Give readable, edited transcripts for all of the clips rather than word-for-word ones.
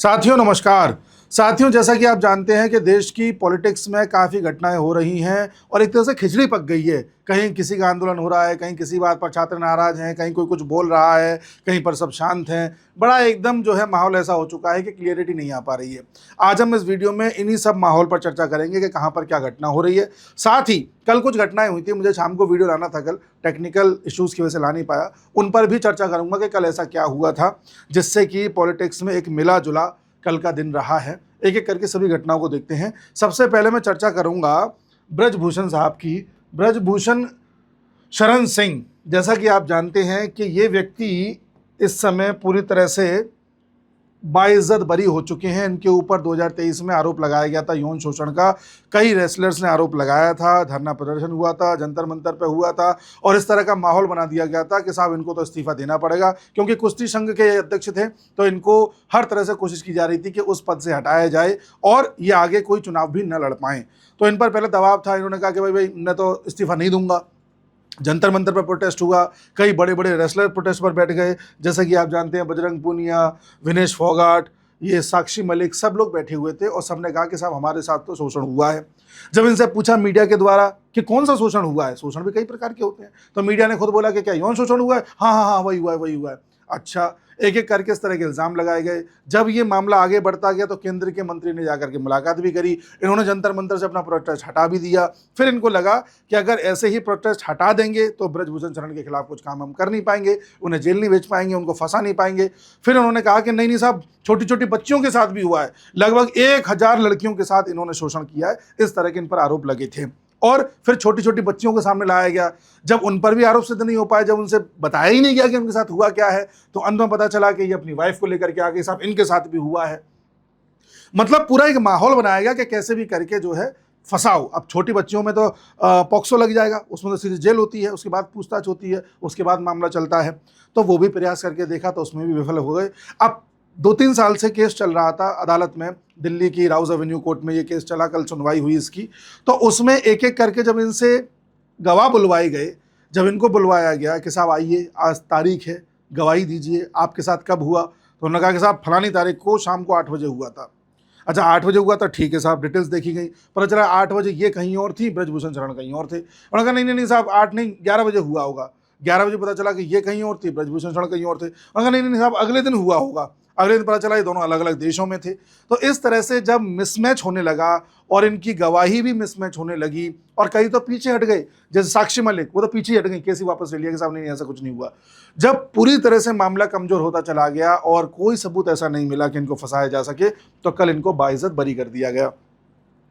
साथियों नमस्कार। साथियों, जैसा कि आप जानते हैं कि देश की पॉलिटिक्स में काफ़ी घटनाएं हो रही हैं और एक तरह से खिचड़ी पक गई है। कहीं किसी का आंदोलन हो रहा है, कहीं किसी बात पर छात्र नाराज हैं, कहीं कोई कुछ बोल रहा है, कहीं पर सब शांत हैं। बड़ा एकदम जो है माहौल ऐसा हो चुका है कि क्लियरिटी नहीं आ पा रही है। आज हम इस वीडियो में इन्हीं सब माहौल पर चर्चा करेंगे कि कहाँ पर क्या घटना हो रही है। साथ ही कल कुछ घटनाएं हुई थी, मुझे शाम को वीडियो लाना था, कल टेक्निकल इश्यूज़ की वजह से ला नहीं पाया। उन पर भी चर्चा करूँगा कि कल ऐसा क्या हुआ था जिससे कि पॉलिटिक्स में एक मिला जुला कल का दिन रहा है। एक एक करके सभी घटनाओं को देखते हैं। सबसे पहले मैं चर्चा करूंगा ब्रजभूषण साहब की। ब्रजभूषण शरण सिंह, जैसा कि आप जानते हैं कि ये व्यक्ति इस समय पूरी तरह से बाइज्जत बरी हो चुके हैं। इनके ऊपर 2023 में आरोप लगाया गया था यौन शोषण का। कई रेसलर्स ने आरोप लगाया था, धरना प्रदर्शन हुआ था, जंतर मंतर पे हुआ था और इस तरह का माहौल बना दिया गया था कि साहब इनको तो इस्तीफा देना पड़ेगा, क्योंकि कुश्ती संघ के अध्यक्ष थे। तो इनको हर तरह से कोशिश की जा रही थी कि उस पद से हटाया जाए और ये आगे कोई चुनाव भी न लड़ पाएँ। तो इन पर पहले दबाव था, इन्होंने कहा कि भाई मैं तो इस्तीफा नहीं दूंगा। जंतर मंतर पर प्रोटेस्ट हुआ, कई बड़े बड़े रेसलर प्रोटेस्ट पर बैठ गए, जैसे कि आप जानते हैं बजरंग पूनिया, विनेश फोगाट, ये साक्षी मलिक, सब लोग बैठे हुए थे और सबने कहा कि साहब हमारे साथ तो शोषण हुआ है। जब इनसे पूछा मीडिया के द्वारा कि कौन सा शोषण हुआ है, शोषण भी कई प्रकार के होते हैं, तो मीडिया ने खुद बोला कि क्या यौन शोषण हुआ है? हाँ हाँ हाँ, वही हुआ है, वही हुआ है। अच्छा, एक एक करके इस तरह के इल्ज़ाम लगाए गए। जब ये मामला आगे बढ़ता गया तो केंद्र के मंत्री ने जाकर के मुलाकात भी करी, इन्होंने जंतर मंतर से अपना प्रोटेस्ट हटा भी दिया। फिर इनको लगा कि अगर ऐसे ही प्रोटेस्ट हटा देंगे तो ब्रजभूषण शरण के खिलाफ कुछ काम हम कर नहीं पाएंगे, उन्हें जेल नहीं भेज पाएंगे, उनको फंसा नहीं पाएंगे। फिर उन्होंने कहा कि नहीं नहीं साहब, छोटी छोटी बच्चियों के साथ भी हुआ है, लगभग 1000 लड़कियों के साथ इन्होंने शोषण किया है, इस तरह के इन पर आरोप लगे थे। और फिर छोटी छोटी बच्चियों के सामने लाया गया। जब उन पर भी आरोप सिद्ध नहीं हो पाए, जब उनसे बताया ही नहीं गया कि उनके साथ हुआ क्या है, तो अंत में पता चला कि ये अपनी वाइफ को लेकर के आ गए, साहब इनके साथ भी हुआ है। मतलब पूरा एक माहौल बनाया गया कि कैसे भी करके जो है फंसाओ। अब छोटी बच्चियों में तो पॉक्सो लग जाएगा, उसमें तो सीधी जेल होती है, उसके बाद पूछताछ होती है, उसके बाद मामला चलता है। तो वो भी प्रयास करके देखा तो उसमें भी विफल हो गए। अब 2-3 साल से केस चल रहा था अदालत में, दिल्ली की राउज एवेन्यू कोर्ट में ये केस चला, कल सुनवाई हुई इसकी। तो उसमें एक एक करके जब इनसे गवाह बुलवाए गए, जब इनको बुलवाया गया कि साहब आइए, आज तारीख है, गवाही दीजिए, आपके साथ कब हुआ? तो उन्होंने कहा कि साहब फलानी तारीख को शाम को 8 बजे हुआ था। अच्छा, 8 बजे हुआ था, ठीक है साहब, डिटेल्स देखी गई, पता चला 8 बजे ये कहीं और थी, ब्रजभूषण शरण कहीं और थे। उन्होंने कहा नहीं नहीं नहीं साहब, 8 नहीं 11 बजे हुआ होगा। 11 बजे पता चला कि ये कहीं और थी, ब्रजभूषण शरण कहीं और थे। उन्होंने कहा नहीं नहीं साहब, अगले दिन हुआ होगा। अगले दिन पता चला ये दोनों अलग अलग देशों में थे। तो इस तरह से जब मिसमैच होने लगा और इनकी गवाही भी मिसमैच होने लगी और कई तो पीछे हट गए, जैसे साक्षी मलिक, वो तो पीछे हट गई, केस ही वापस ले लिया कि साहब नहीं ऐसा कुछ नहीं हुआ। जब पूरी तरह से मामला कमजोर होता चला गया और कोई सबूत ऐसा नहीं मिला कि इनको फंसाया जा सके, तो कल इनको बाइज्जत बरी कर दिया गया।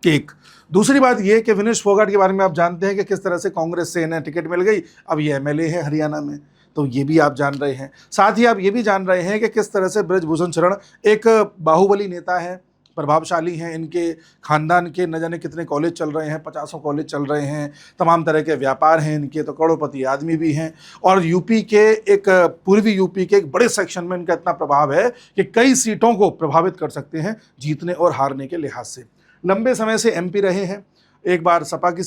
एक दूसरी बात यह कि विनेश फोगाट के बारे में आप जानते हैं कि किस तरह से कांग्रेस से इन्हें टिकट मिल गई, अब ये एमएलए है हरियाणा में, तो ये भी आप जान रहे हैं। साथ ही आप ये भी जान रहे हैं कि किस तरह से ब्रजभूषण शरण एक बाहुबली नेता है, प्रभावशाली हैं, इनके खानदान के न जाने कितने कॉलेज चल रहे हैं, 50 कॉलेज चल रहे हैं, तमाम तरह के व्यापार हैं इनके, तो करोड़पति आदमी भी हैं। और यूपी के एक पूर्वी यूपी के एक बड़े सेक्शन में इनका इतना प्रभाव है कि कई सीटों को प्रभावित कर सकते हैं जीतने और हारने के लिहाज से। लंबे समय से एमपी रहे हैं, एक बार सपा की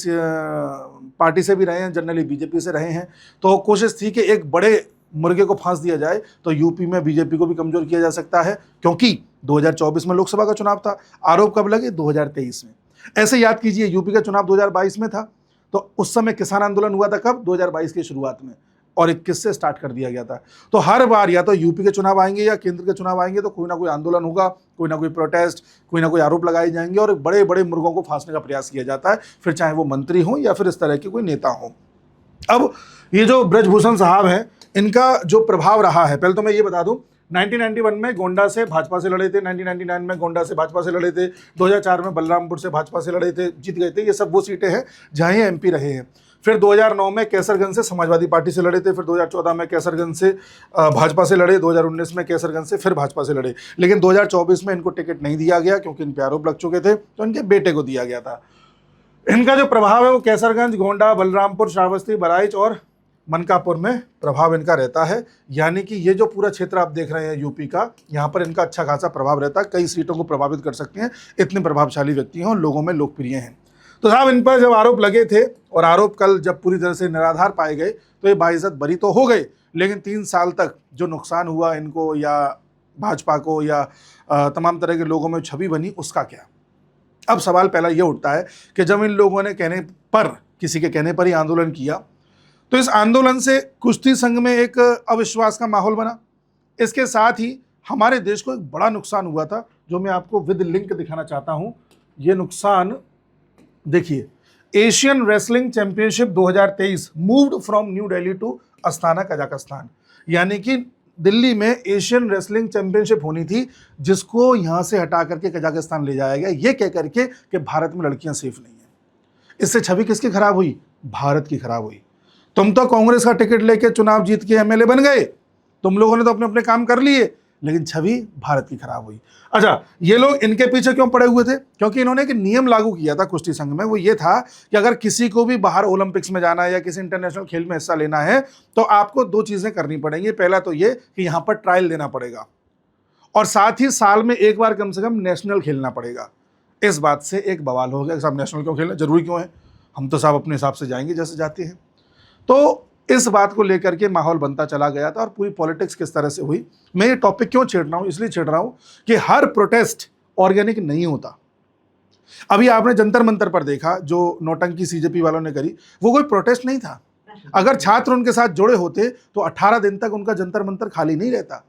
पार्टी से भी रहे हैं, जनरली बीजेपी से रहे हैं। तो कोशिश थी कि एक बड़े मुर्गे को फांस दिया जाए तो यूपी में बीजेपी को भी कमजोर किया जा सकता है, क्योंकि 2024 में लोकसभा का चुनाव था। आरोप कब लगे? 2023 में। ऐसे याद कीजिए, यूपी का चुनाव 2022 में था, तो उस समय किसान आंदोलन हुआ था कब? 2022 की शुरुआत में, और 21 से स्टार्ट कर दिया गया था। तो हर बार या तो यूपी के चुनाव आएंगे या केंद्र के चुनाव आएंगे तो कोई ना कोई आंदोलन होगा, कोई ना कोई प्रोटेस्ट, कोई ना कोई आरोप लगाए जाएंगे और बड़े बड़े मुर्गों को फांसने का प्रयास किया जाता है, फिर चाहे वो मंत्री हो या फिर इस तरह के कोई नेता हो। अब ये जो ब्रजभूषण साहब हैं, इनका जो प्रभाव रहा है, पहले तो मैं ये बता दूं, 1991 में गोंडा से भाजपा से लड़े थे, 1999 में गोंडा से भाजपा से लड़े थे, 2004 में बलरामपुर से भाजपा से लड़े थे, जीत गए थे। ये सब वो सीटें हैं जहाँ ये एमपी रहे हैं। फिर 2009 में कैसरगंज से समाजवादी पार्टी से लड़े थे, फिर 2014 में कैसरगंज से भाजपा से लड़े, 2019 में कैसरगंज से फिर भाजपा से लड़े। लेकिन 2024 में इनको टिकट नहीं दिया गया क्योंकि इन पे आरोप लग चुके थे, तो इनके बेटे को दिया गया था। इनका जो प्रभाव है वो कैसरगंज, गोंडा, बलरामपुर, श्रावस्ती, बहराइच और मनकापुर में प्रभाव इनका रहता है। यानी कि ये जो पूरा क्षेत्र आप देख रहे हैं यूपी का, यहाँ पर इनका अच्छा खासा प्रभाव रहता है, कई सीटों को प्रभावित कर सकते हैं, इतने प्रभावशाली व्यक्ति हैं और लोगों में लोकप्रिय हैं। तो साहब इन पर जब आरोप लगे थे और आरोप कल जब पूरी तरह से निराधार पाए गए तो ये बाइज्जत बरी तो हो गए, लेकिन 3 साल तक जो नुकसान हुआ इनको या भाजपा को या तमाम तरह के लोगों में छवि बनी, उसका क्या। अब सवाल पहला ये उठता है कि जब इन लोगों ने कहने पर, किसी के कहने पर ही आंदोलन किया, तो इस आंदोलन से कुश्ती संघ में एक अविश्वास का माहौल बना। इसके साथ ही हमारे देश को एक बड़ा नुकसान हुआ था, जो मैं आपको विद लिंक दिखाना चाहता हूं। ये नुकसान देखिए, Asian wrestling championship 2023 moved from New Delhi to Astana Kazakhstan. यानी कि दिल्ली में एशियन रेसलिंग चैंपियनशिप होनी थी, जिसको यहां से हटा करके कजाकिस्तान ले जाया गया, ये कह करके कि भारत में लड़कियां सेफ नहीं है। इससे छवि किसकी खराब हुई? भारत की खराब हुई। तुम तो कांग्रेस का टिकट लेके चुनाव जीत के एमएलए बन गए, तुम लोगों ने तो अपने अपने काम कर लिए, लेकिन छवि भारत की खराब हुई। अच्छा, ये लोग इनके पीछे क्यों पड़े हुए थे? क्योंकि इन्होंने एक नियम लागू किया था कुश्ती संघ में। वो ये था कि अगर किसी को भी बाहर ओलंपिक्स में जाना है या किसी इंटरनेशनल खेल में हिस्सा लेना है, तो आपको 2 चीजें करनी पड़ेंगी। पहला तो ये कि यहां पर ट्रायल देना पड़ेगा, और साथ ही साल में एक बार कम से कम नेशनल खेलना पड़ेगा। इस बात से एक बवाल हो गया कि साहब नेशनल क्यों खेलना, जरूरी क्यों है, हम तो साहब अपने हिसाब से जाएंगे जैसे जाते हैं। तो इस बात को लेकर के माहौल बनता चला गया था, और पूरी पॉलिटिक्स किस तरह से हुई। मैं ये टॉपिक क्यों छेड़ रहा हूं? इसलिए छेड़ रहा हूं कि हर प्रोटेस्ट ऑर्गेनिक नहीं होता। अभी आपने जंतर मंतर पर देखा जो नौटंकी सीजेपी वालों ने करी, वो कोई प्रोटेस्ट नहीं था। अगर छात्र उनके साथ जुड़े होते तो 18 दिन तक उनका जंतर मंतर खाली नहीं रहता।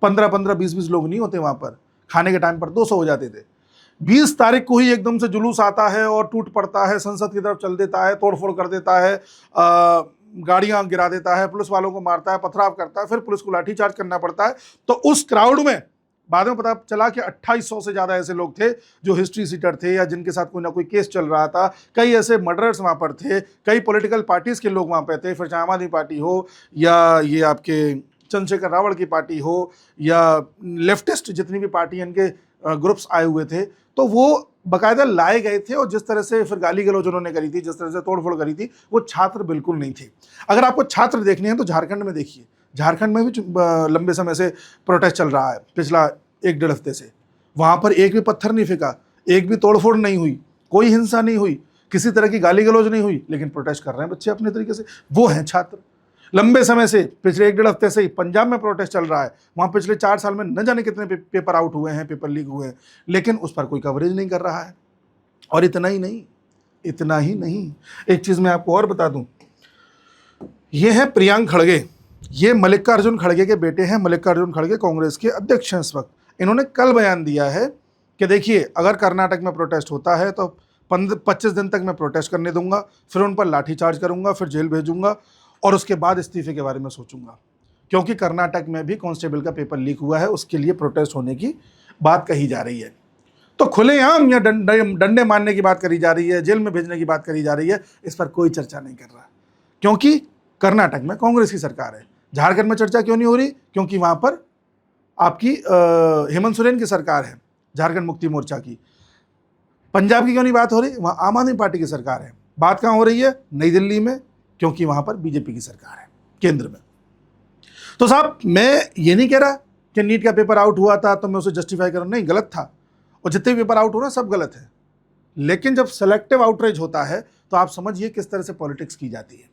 15-15, 20-20 लोग नहीं होते वहां पर, खाने के टाइम पर 200 हो जाते थे। 20 तारीख को ही एकदम से जुलूस आता है और टूट पड़ता है, संसद की तरफ चल देता है, तोड़फोड़ कर देता है, गाड़ियां गिरा देता है, पुलिस वालों को मारता है, पथराव करता है, फिर पुलिस को लाठीचार्ज करना पड़ता है। तो उस क्राउड में बाद में पता चला कि 2800 से ज्यादा ऐसे लोग थे जो हिस्ट्री सीटर थे या जिनके साथ कोई ना कोई केस चल रहा था। कई ऐसे मर्डरर्स वहां पर थे, कई पॉलिटिकल पार्टीज के लोग वहां पे थे, फिर चाहे आम आदमी पार्टी हो या ये आपके चंद्रशेखर रावण की पार्टी हो या लेफ्टिस्ट जितनी भी पार्टी इनके ग्रुप्स आए हुए थे। तो वो बाकायदा लाए गए थे, और जिस तरह से फिर गाली गलौज उन्होंने करी थी, जिस तरह से तोड़फोड़ करी थी, वो छात्र बिल्कुल नहीं थे। अगर आपको छात्र देखने हैं तो झारखंड में देखिए, झारखंड में भी लंबे समय से प्रोटेस्ट चल रहा है, पिछला 1-1.5 हफ्ते से। वहां पर एक भी पत्थर नहीं फेंका, एक भी तोड़फोड़ नहीं हुई, कोई हिंसा नहीं हुई, किसी तरह की गाली गलौज नहीं हुई, लेकिन प्रोटेस्ट कर रहे हैं बच्चे अपने तरीके से। वो हैं छात्र। लंबे समय से, पिछले 1-1.5 हफ्ते से ही पंजाब में प्रोटेस्ट चल रहा है। वहां पिछले 4 साल में न जाने कितने पेपर आउट हुए हैं, पेपर लीक हुए हैं, लेकिन उस पर कोई कवरेज नहीं कर रहा है। और इतना ही नहीं, एक चीज मैं आपको और बता दूं, ये है प्रियांक खड़गे। ये मल्लिकार्जुन खड़गे के बेटे हैं। मल्लिकार्जुन खड़गे कांग्रेस के अध्यक्ष हैं इस वक्त। इन्होंने कल बयान दिया है कि देखिए, अगर कर्नाटक में प्रोटेस्ट होता है तो 25 दिन तक मैं प्रोटेस्ट करने दूंगा, फिर उन पर लाठीचार्ज करूंगा, फिर जेल भेजूंगा, और उसके बाद इस्तीफे के बारे में सोचूंगा। क्योंकि कर्नाटक में भी कांस्टेबल का पेपर लीक हुआ है, उसके लिए प्रोटेस्ट होने की बात कही जा रही है। तो खुलेआम या डंडे मारने की बात करी जा रही है, जेल में भेजने की बात करी जा रही है, इस पर कोई चर्चा नहीं कर रहा, क्योंकि कर्नाटक में कांग्रेस की सरकार है। झारखंड में चर्चा क्यों नहीं हो रही? क्योंकि वहां पर आपकी हेमंत सोरेन की सरकार है, झारखंड मुक्ति मोर्चा की। पंजाब की क्यों नहीं बात हो रही? वहां आम आदमी पार्टी की सरकार है। बात कहां हो रही है? नई दिल्ली में, क्योंकि वहां पर बीजेपी की सरकार है केंद्र में। तो साहब, मैं ये नहीं कह रहा कि नीट का पेपर आउट हुआ था तो मैं उसे जस्टिफाई करूं, नहीं, गलत था, और जितने पेपर आउट हो रहे हैं सब गलत है। लेकिन जब सेलेक्टिव आउटरीच होता है तो आप समझिए किस तरह से पॉलिटिक्स की जाती है।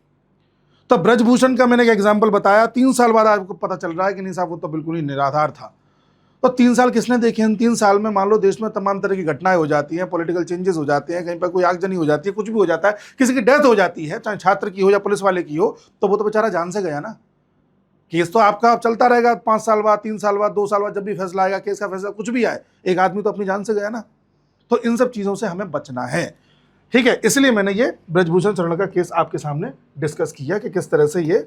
तो ब्रजभूषण का मैंने एक एग्जाम्पल बताया, 3 साल बाद आपको पता चल रहा है कि नहीं साहब, वो तो बिल्कुल ही निराधार था। तो 3 साल किसने देखे? इन 3 साल में मान लो देश में तमाम तरह की घटनाएं हो जाती हैं, पॉलिटिकल चेंजेस हो जाते हैं, कहीं पर कोई आगजनी हो जाती है, कुछ भी हो जाता है, किसी की डेथ हो जाती है, चाहे छात्र की हो या पुलिस वाले की हो, तो वो तो बेचारा जान से गया ना। केस तो आपका चलता रहेगा 5 साल बाद, 3 साल बाद, 2 साल बाद, जब भी फैसला आएगा, केस का फैसला कुछ भी आए, एक आदमी तो अपनी जान से गया ना। तो इन सब चीज़ों से हमें बचना है, ठीक है। इसलिए मैंने ये ब्रजभूषण शरण का केस आपके सामने डिस्कस किया कि किस तरह से ये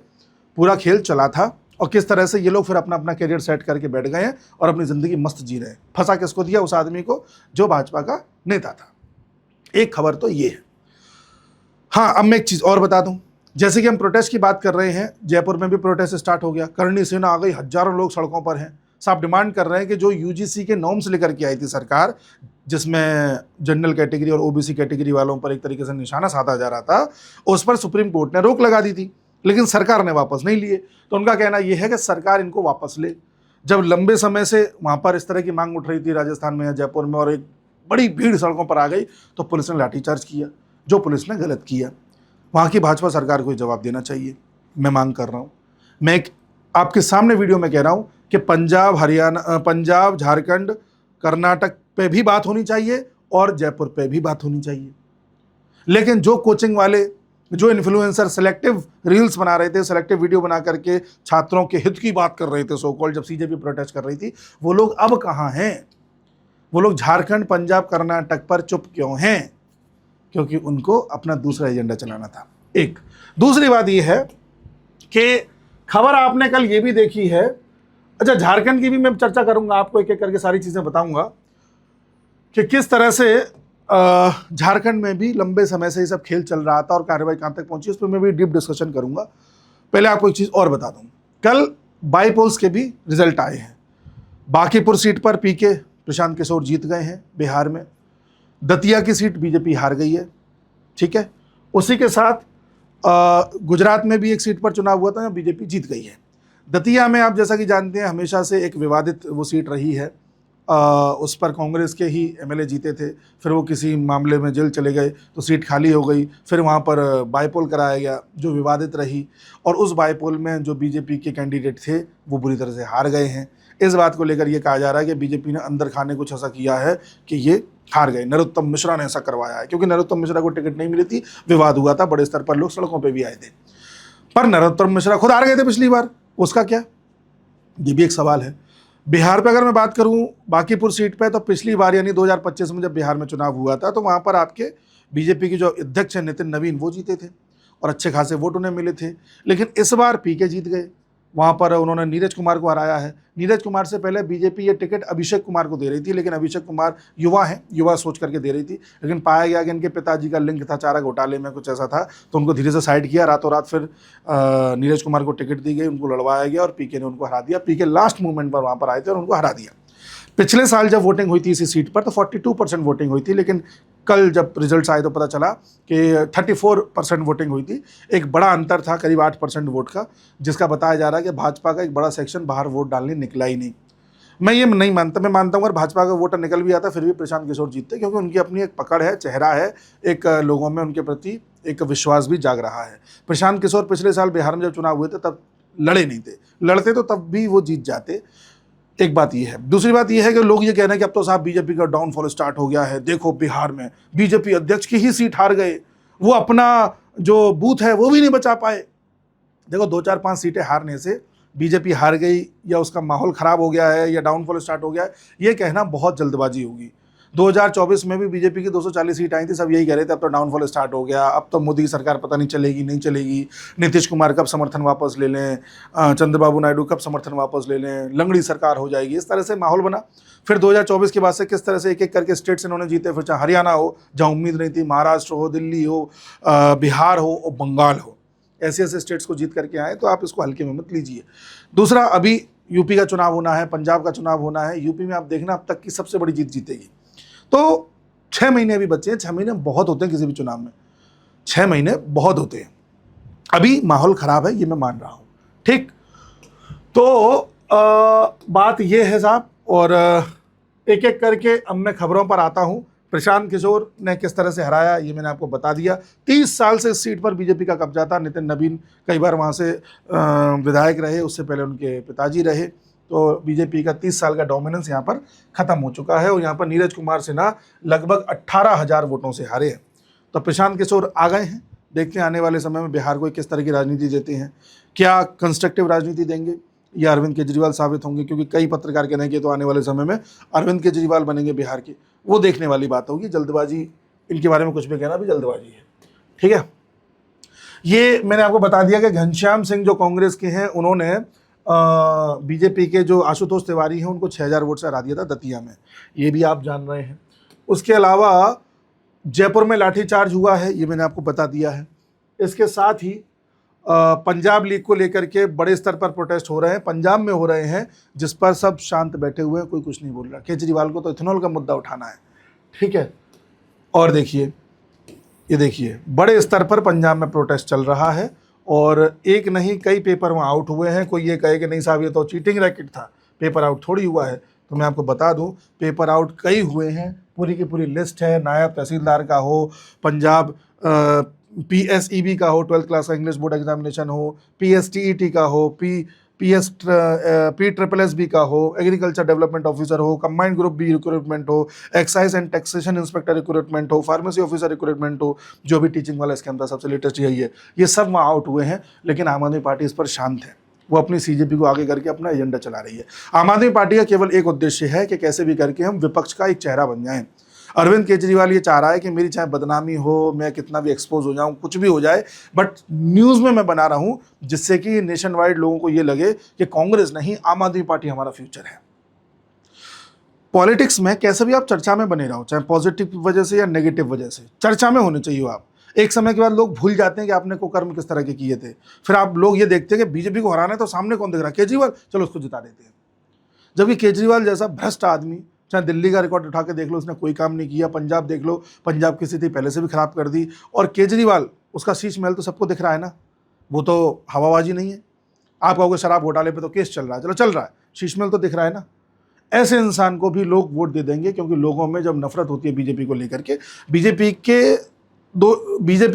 पूरा खेल चला था और किस तरह से ये लोग फिर अपना अपना करियर सेट करके बैठ गए हैं और अपनी ज़िंदगी मस्त जी रहे हैं। फंसा किसको दिया? उस आदमी को जो भाजपा का नेता था। एक खबर तो ये है। हाँ, अब मैं एक चीज़ और बता दूं, जैसे कि हम प्रोटेस्ट की बात कर रहे हैं, जयपुर में भी प्रोटेस्ट स्टार्ट हो गया, करणी सेना आ गई, हजारों लोग सड़कों पर हैं। साहब डिमांड कर रहे हैं कि जो यूजीसी के नॉर्म्स लेकर के आई थी सरकार, जिसमें जनरल कैटेगरी और ओबीसी कैटेगरी वालों पर एक तरीके से निशाना साधा जा रहा था, उस पर सुप्रीम कोर्ट ने रोक लगा दी थी, लेकिन सरकार ने वापस नहीं लिए। तो उनका कहना यह है कि सरकार इनको वापस ले। जब लंबे समय से वहाँ पर इस तरह की मांग उठ रही थी राजस्थान में या जयपुर में, और एक बड़ी भीड़ सड़कों पर आ गई, तो पुलिस ने लाठीचार्ज किया, जो पुलिस ने गलत किया। वहाँ की भाजपा सरकार को जवाब देना चाहिए। मैं मांग कर रहा हूँ, मैं एक आपके सामने वीडियो में कह रहा हूँ कि पंजाब, हरियाणा, पंजाब, झारखंड, कर्नाटक पे भी बात होनी चाहिए और जयपुर पे भी बात होनी चाहिए। लेकिन जो कोचिंग वाले, जो इन्फ्लुएंसर सेलेक्टिव रील्स बना रहे थे, सेलेक्टिव वीडियो बना करके छात्रों के हित की बात कर रहे थे, सो कॉल्ड, जब सीजेपी प्रोटेस्ट कर रही थी, वो लोग अब कहाँ हैं? वो लोग झारखंड, पंजाब, कर्नाटक पर चुप क्यों हैं? क्योंकि उनको अपना दूसरा एजेंडा चलाना था। एक दूसरी बात यह है कि खबर आपने कल ये भी देखी है, अच्छा झारखंड की भी मैं चर्चा करूंगा, आपको एक एक करके सारी चीजें बताऊंगा कि किस तरह से झारखंड में भी लंबे समय से ये सब खेल चल रहा था और कार्रवाई कहां तक पहुंची, उस पर मैं भी डीप डिस्कशन करूंगा। पहले आपको एक चीज और बता दूं, कल बाईपोल्स के भी रिजल्ट आए हैं। बांकीपुर सीट पर पीके प्रशांत किशोर जीत गए हैं बिहार में। दतिया की सीट बीजेपी हार गई है, ठीक है। उसी के साथ गुजरात में भी एक सीट पर चुनाव हुआ था, बीजेपी जीत गई है। दतिया में आप जैसा कि जानते हैं हमेशा से एक विवादित वो सीट रही है, उस पर कांग्रेस के ही एमएलए जीते थे, फिर वो किसी मामले में जेल चले गए तो सीट खाली हो गई, फिर वहाँ पर बाईपोल कराया गया जो विवादित रही, और उस बाईपोल में जो बीजेपी के कैंडिडेट थे वो बुरी तरह से हार गए हैं। इस बात को लेकर ये कहा जा रहा है कि बीजेपी ने अंदर खाने कुछ ऐसा किया है कि ये हार गए, नरोत्तम मिश्रा ने ऐसा करवाया है, क्योंकि नरोत्तम मिश्रा को टिकट नहीं मिली थी, विवाद हुआ था, बड़े स्तर पर लोग सड़कों पर भी आए थे। पर नरोत्तम मिश्रा खुद हार गए थे पिछली बार, उसका क्या, ये भी एक सवाल है। बिहार पे अगर मैं बात करूं बांकीपुर सीट पे, तो पिछली बार यानी 2025 में जब बिहार में चुनाव हुआ था तो वहां पर आपके बीजेपी के जो अध्यक्ष हैं नितिन नवीन, वो जीते थे और अच्छे खासे वोट उन्हें मिले थे। लेकिन इस बार पीके जीत गए, वहां पर उन्होंने नीरज कुमार को हराया है। नीरज कुमार से पहले बीजेपी ये टिकट अभिषेक कुमार को दे रही थी, लेकिन अभिषेक कुमार युवा हैं, युवा सोच करके दे रही थी, लेकिन पाया गया कि इनके पिताजी का लिंक था चारा घोटाले में, कुछ ऐसा था, तो उनको धीरे से साइड किया। रातों रात फिर नीरज कुमार को टिकट दी गई, उनको लड़वाया गया और पीके ने उनको हरा दिया। पीके लास्ट मूवमेंट पर वहाँ पर आए थे और उनको हरा दिया। पिछले साल जब वोटिंग हुई थी इसी सीट पर तो 42% वोटिंग हुई थी, लेकिन कल जब रिजल्ट्स आए तो पता चला कि 34% वोटिंग हुई थी। एक बड़ा अंतर था करीब 8% वोट का, जिसका बताया जा रहा है कि भाजपा का एक बड़ा सेक्शन बाहर वोट डालने निकला ही नहीं। मैं ये नहीं मानता, मैं मानता हूँ अगर भाजपा का वोटर निकल भी आता फिर भी प्रशांत किशोर जीतते, क्योंकि उनकी अपनी एक पकड़ है, चेहरा है, एक लोगों में उनके प्रति एक विश्वास भी जाग रहा है। प्रशांत किशोर पिछले साल बिहार में जब चुनाव हुए थे तब लड़े नहीं थे, लड़ते तो तब भी वो जीत जाते। एक बात ये है। दूसरी बात ये है कि लोग ये कह रहे हैं कि अब तो साहब बीजेपी का डाउनफॉल स्टार्ट हो गया है, देखो बिहार में बीजेपी अध्यक्ष की ही सीट हार गए, वो अपना जो बूथ है वो भी नहीं बचा पाए। देखो 2-4-5 सीटें हारने से बीजेपी हार गई या उसका माहौल खराब हो गया है या डाउनफॉल स्टार्ट हो गया है, ये कहना बहुत जल्दबाजी होगी। 2024 में भी बीजेपी की 240 सीट आई थी, सब यही कह रहे थे अब तो डाउनफॉल स्टार्ट हो गया, अब तो मोदी की सरकार पता नहीं चलेगी नहीं चलेगी, नीतीश कुमार कब समर्थन वापस ले लें, चंद्रबाबू नायडू कब समर्थन वापस ले लें, लंगड़ी सरकार हो जाएगी, इस तरह से माहौल बना। फिर 2024 के बाद से किस तरह से एक एक करके स्टेट्स इन्होंने जीते, फिर चाहे हरियाणा हो जहाँ उम्मीद नहीं थी, महाराष्ट्र हो, दिल्ली हो, बिहार हो और बंगाल हो, ऐसे ऐसे स्टेट्स को जीत करके आए, तो आप इसको हल्के में मत लीजिए। दूसरा, अभी यूपी का चुनाव होना है, पंजाब का चुनाव होना है। यूपी में आप देखना अब तक की सबसे बड़ी जीत जीतेगी। तो 6 महीने अभी बचे हैं, 6 महीने बहुत होते हैं किसी भी चुनाव में, 6 महीने बहुत होते हैं। अभी माहौल खराब है, ये मैं मान रहा हूँ, ठीक। तो बात ये है साहब, और एक एक करके अब मैं खबरों पर आता हूँ। प्रशांत किशोर ने किस तरह से हराया ये मैंने आपको बता दिया। 30 साल से इस सीट पर बीजेपी का कब्जा था। नितिन नवीन कई बार वहाँ से विधायक रहे, उससे पहले उनके पिताजी रहे, तो बीजेपी का 30 साल का डोमिनेंस यहाँ पर खत्म हो चुका है। और यहाँ पर नीरज कुमार सिन्हा लगभग 18,000 वोटों से हारे हैं। तो प्रशांत किशोर आ गए हैं, देखते हैं आने वाले समय में बिहार को किस तरह की राजनीति देते हैं, क्या कंस्ट्रक्टिव राजनीति देंगे या अरविंद केजरीवाल साबित होंगे, क्योंकि कई पत्रकार कहने के तो आने वाले समय में अरविंद केजरीवाल बनेंगे बिहार के, वो देखने वाली बात होगी। जल्दबाजी, इनके बारे में कुछ भी कहना भी जल्दबाजी है, ठीक है। ये मैंने आपको बता दिया कि घनश्याम सिंह जो कांग्रेस के हैं, उन्होंने बीजेपी के जो आशुतोष तिवारी हैं उनको 6,000 वोट से हरा दिया था दतिया में, ये भी आप जान रहे हैं। उसके अलावा जयपुर में लाठीचार्ज हुआ है, ये मैंने आपको बता दिया है। इसके साथ ही पंजाब लीग को लेकर के बड़े स्तर पर प्रोटेस्ट हो रहे हैं, पंजाब में हो रहे हैं, जिस पर सब शांत बैठे हुए हैं, कोई कुछ नहीं बोल रहा। केजरीवाल को तो इथेनॉल का मुद्दा उठाना है, ठीक है। और देखिए, ये देखिए बड़े स्तर पर पंजाब में प्रोटेस्ट चल रहा है, और एक नहीं कई पेपर वहाँ आउट हुए हैं। कोई ये कहे कि नहीं साहब ये तो चीटिंग रैकेट था, पेपर आउट थोड़ी हुआ है, तो मैं आपको बता दूं पेपर आउट कई हुए हैं, पूरी की पूरी लिस्ट है। नायब तहसीलदार का हो, पंजाब PSEB का हो, 12th क्लास का इंग्लिश बोर्ड एग्जामिनेशन हो, PSTET का हो, PSSB का हो, एग्रीकल्चर डेवलपमेंट ऑफिसर हो, कंबाइंड ग्रुप बी रिक्रूटमेंट हो, excise and taxation inspector recruitment हो, फार्मेसी ऑफिसर रिक्रूटमेंट हो, जो भी टीचिंग वाला इसके अंदर सबसे लेटेस्ट यही है, ये सब वहाँ आउट हुए हैं। लेकिन आम आदमी पार्टी इस पर शांत है, वो अपनी CJP को आगे करके अपना एजेंडा चला रही है। आम आदमी पार्टी का केवल एक उद्देश्य है कि कैसे भी करके हम विपक्ष का एक चेहरा बन जाएं। अरविंद केजरीवाल ये चाह रहा है कि मेरी चाहे बदनामी हो, मैं कितना भी एक्सपोज हो जाऊं, कुछ भी हो जाए, बट न्यूज़ में मैं बना रहा हूं, जिससे कि नेशन वाइड लोगों को ये लगे कि कांग्रेस नहीं, आम आदमी पार्टी हमारा फ्यूचर है। पॉलिटिक्स में कैसे भी आप चर्चा में बने रहो, चाहे पॉजिटिव वजह से या नेगेटिव वजह से, चर्चा में होने चाहिए आप। एक समय के बाद लोग भूल जाते हैं कि आपने को कर्म किस तरह के किए थे। फिर आप लोग ये देखते हैं कि बीजेपी को हराना है तो सामने कौन दिख रहा है, केजरीवाल, चलो उसको जिता देते हैं। जबकि केजरीवाल जैसा भ्रष्ट आदमी, चाहे दिल्ली का रिकॉर्ड उठा के देख लो, उसने कोई काम नहीं किया। पंजाब देख लो, पंजाब की स्थिति पहले से भी खराब कर दी। और केजरीवाल, उसका शीश महल तो सबको दिख रहा है ना, वो तो हवाबाजी नहीं है। आप कहोगे शराब घोटाले पे तो केस चल रहा है, चलो चल रहा है, शीश महल तो दिख रहा है ना। ऐसे इंसान को भी लोग वोट दे देंगे, क्योंकि लोगों में जब नफरत होती है बीजेपी को लेकर के, बीजेपी